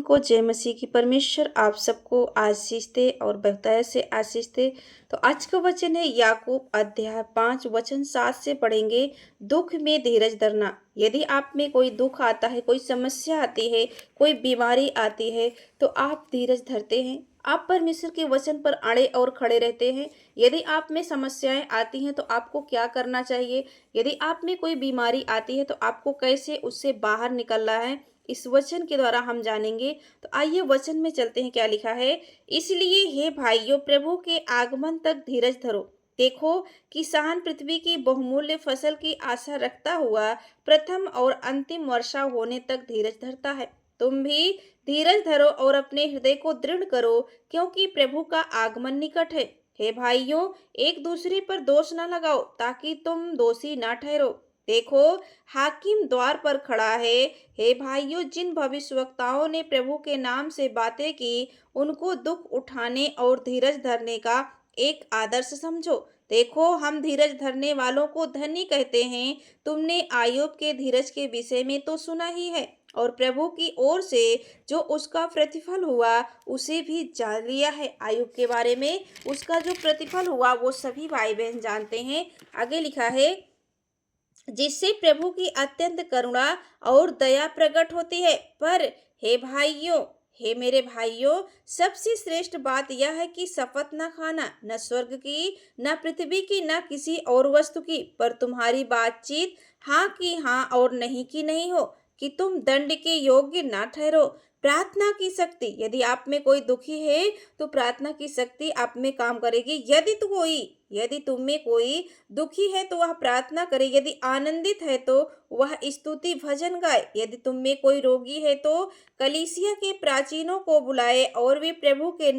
को जय मसीह की। परमेश्वर आप सबको आशीष दे और बहुतायत से आशीष दे। तो आज का वचन है याकूब अध्याय 5 वचन 7 से पढ़ेंगे। दुख में धीरज धरना। यदि आप में कोई दुख आता है, कोई समस्या आती है, कोई बीमारी आती है, तो आप धीरज धरते हैं, आप परमेश्वर के वचन पर अड़े और खड़े रहते हैं। यदि आप में समस्याएं आती हैं तो आपको क्या करना चाहिए, यदि आप में कोई बीमारी आती है तो आपको कैसे उससे बाहर निकलना है, इस वचन के द्वारा हम जानेंगे। तो आइए वचन में चलते हैं। क्या लिखा है? इसलिए हे भाइयों, प्रभु के आगमन तक धीरज धरो। देखो, किसान पृथ्वी की बहुमूल्य फसल की आशा रखता हुआ प्रथम और अंतिम वर्षा होने तक धीरज धरता है। तुम भी धीरज धरो और अपने हृदय को दृढ़ करो, क्योंकि प्रभु का आगमन निकट है। हे भाइयों, एक दूसरे पर दोष न लगाओ, ताकि तुम दोषी न ठहरो। देखो, हाकिम द्वार पर खड़ा है। हे भाइयों, जिन भविष्यवक्ताओं ने प्रभु के नाम से बातें की, उनको दुख उठाने और धीरज धरने का एक आदर्श समझो। देखो, हम धीरज धरने वालों को धन्य कहते हैं। तुमने आयुब के धीरज के विषय में तो सुना ही है, और प्रभु की ओर से जो उसका प्रतिफल हुआ उसे भी जान लिया है। आयुब के बारे में उसका जो प्रतिफल हुआ वो सभी भाई बहन जानते हैं। आगे लिखा है, जिससे प्रभु की अत्यंत करुणा और दया प्रकट होती है। पर हे भाइयों, हे मेरे भाइयों, सबसे श्रेष्ठ बात यह है कि शपथ न खाना, न स्वर्ग की, न पृथ्वी की, न किसी और वस्तु की, पर तुम्हारी बातचीत हाँ की हाँ और नहीं की नहीं हो, कि तुम दंड के योग्य ना ठहरो। प्रार्थना की शक्ति। यदि आप में कोई दुखी है तो प्रार्थना की शक्ति आप में काम करेगी। यदि तुम में कोई दुखी है तो वह प्रार्थना करे। यदि आनंदित है तो वह स्तुति भजन गाए। यदि तुम में कोई रोगी है तो कलीसिया के प्राचीनों को बुलाए और वे प्रभु के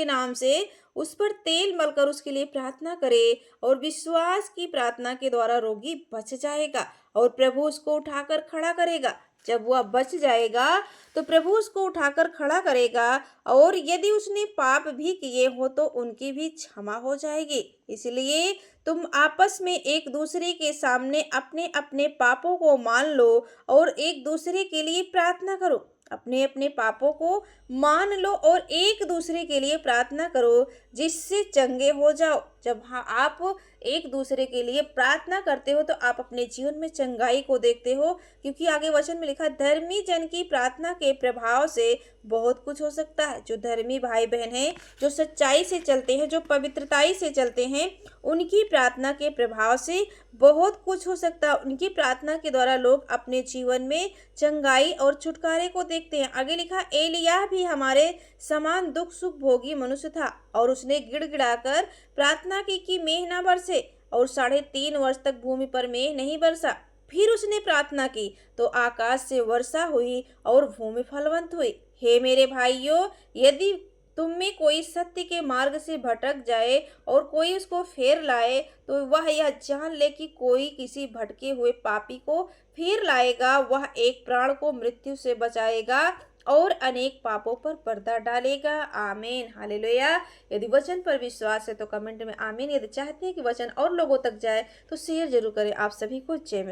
नाम से उस पर तेल मलकर उसके लिए प्रार्थना करे, और विश्वास की प्रार्थना के द्वारा रोगी बच जाएगा और प्रभु उसको उठाकर खड़ा करेगा। जब वह बच जाएगा तो प्रभु उसको उठाकर खड़ा करेगा, और यदि उसने पाप भी किए हो तो उनकी भी क्षमा हो जाएगी। इसलिए तुम आपस में एक दूसरे के सामने अपने अपने पापों को मान लो और एक दूसरे के लिए प्रार्थना करो। अपने अपने पापों को मान लो और एक दूसरे के लिए प्रार्थना करो, जिससे चंगे हो जाओ। जब आप एक दूसरे के लिए प्रार्थना करते हो तो आप अपने जीवन में चंगाई को देखते हो, क्योंकि आगे वचन में लिखा, धर्मी जन की प्रार्थना के प्रभाव से बहुत कुछ हो सकता है। जो धर्मी भाई बहन हैं, जो सच्चाई से चलते हैं, जो पवित्रताई से चलते हैं, उनकी प्रार्थना के प्रभाव से बहुत कुछ हो सकता है। उनकी प्रार्थना के द्वारा लोग अपने जीवन में चंगाई और छुटकारे को देखते हैं। आगे लिखा, एलिय्याह भी हमारे समान दुख सुख भोगी मनुष्य था, और उसने गिड़गिड़ाकर प्रार्थना की कि मेघ न बरसे, और 3.5 वर्ष तक भूमि पर मेघ नहीं बरसा। फिर उसने प्रार्थना की तो आकाश से वर्षा हुई और भूमि फलवंत हुई। हे मेरे भाइयों, यदि तुम में कोई सत्य के मार्ग से भटक जाए और कोई उसको फेर लाए, तो वह यह जान ले कि कोई किसी भटके हुए पापी को फेर लाएगा। वह एक प्राण को मृत्यु से बचाएगा और अनेक पापों पर पर्दा डालेगा। आमीन, हालेलुया। यदि वचन पर विश्वास है तो कमेंट में आमीन। यदि चाहते हैं कि वचन और लोगों तक जाए तो शेयर जरूर करें। आप सभी को जय।